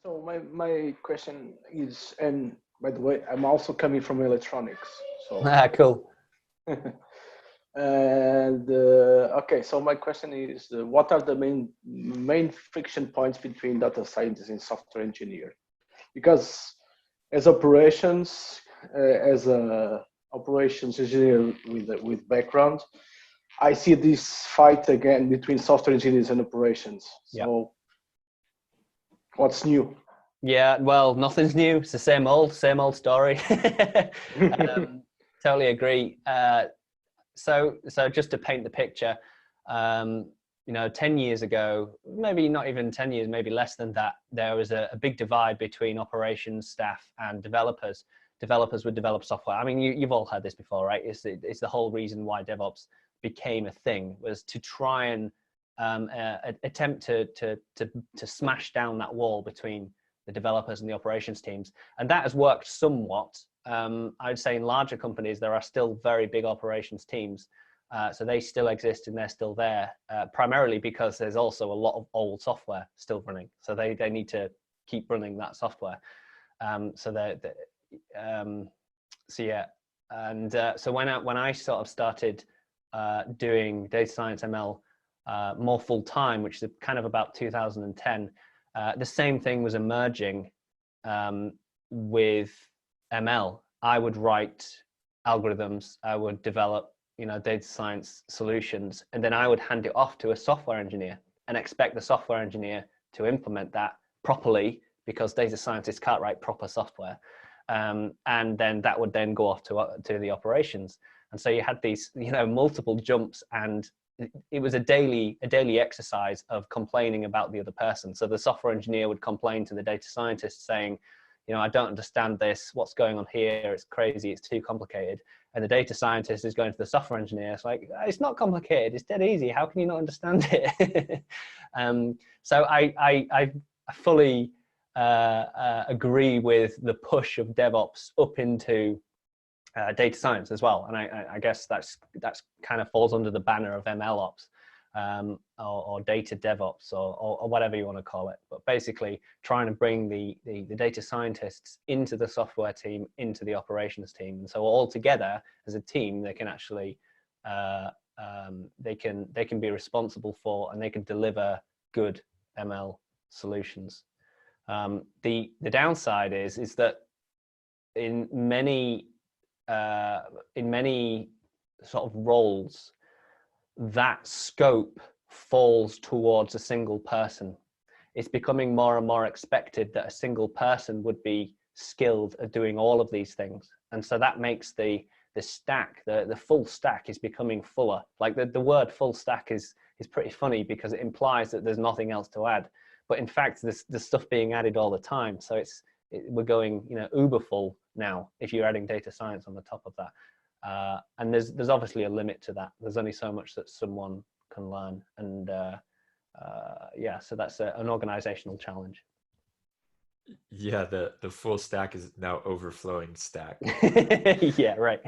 So my question is, and by the way, I'm also coming from electronics. So Ah, cool. and okay, so my question is, what are the main friction points between data scientists and software engineer? Because as operations, as a operations engineer with background, I see this fight again between software engineers and operations. Yeah. So what's new? Yeah, well, nothing's new. It's the same old story. Totally agree. So just to paint the picture, 10 years ago, maybe not even 10 years, maybe less than that, there was a big divide between operations staff and developers. Developers would develop software. I mean, you've all heard this before, right? It's the whole reason why DevOps became a thing, was to try and attempt to smash down that wall between the developers and the operations teams. And that has worked somewhat. I'd say in larger companies, there are still very big operations teams. So they still exist and they're still there, primarily because there's also a lot of old software still running. So they need to keep running that software. So yeah. And so when I sort of started doing data science ML more full time, which is kind of about 2010, the same thing was emerging with ML. I would write algorithms, I would develop, data science solutions, and then I would hand it off to a software engineer and expect the software engineer to implement that properly, because data scientists can't write proper software. And then that would then go off to the operations. And so you had these, multiple jumps, and it was a daily exercise of complaining about the other person. So the software engineer would complain to the data scientist saying, I don't understand this. What's going on here? It's crazy. It's too complicated. And the data scientist is going to the software engineer. It's like, it's not complicated. It's dead easy. How can you not understand it? So I fully agree with the push of DevOps up into data science as well. And I guess that's kind of falls under the banner of MLOps. Or data DevOps, or whatever you want to call it, but basically trying to bring the data scientists into the software team, into the operations team, and so all together as a team, they can actually they can be responsible for, and they can deliver good ML solutions. The downside is that in many sort of roles, that scope falls towards a single person. It's becoming more and more expected that a single person would be skilled at doing all of these things. And so that makes the stack, the full stack is becoming fuller. Like the word full stack is pretty funny, because it implies that there's nothing else to add. But in fact, there's stuff being added all the time. So we're going, uber full now if you're adding data science on the top of that. And there's obviously a limit to that. There's only so much that someone can learn, and yeah, so that's an organizational challenge. Yeah, the full stack is now overflowing stack. Yeah, right.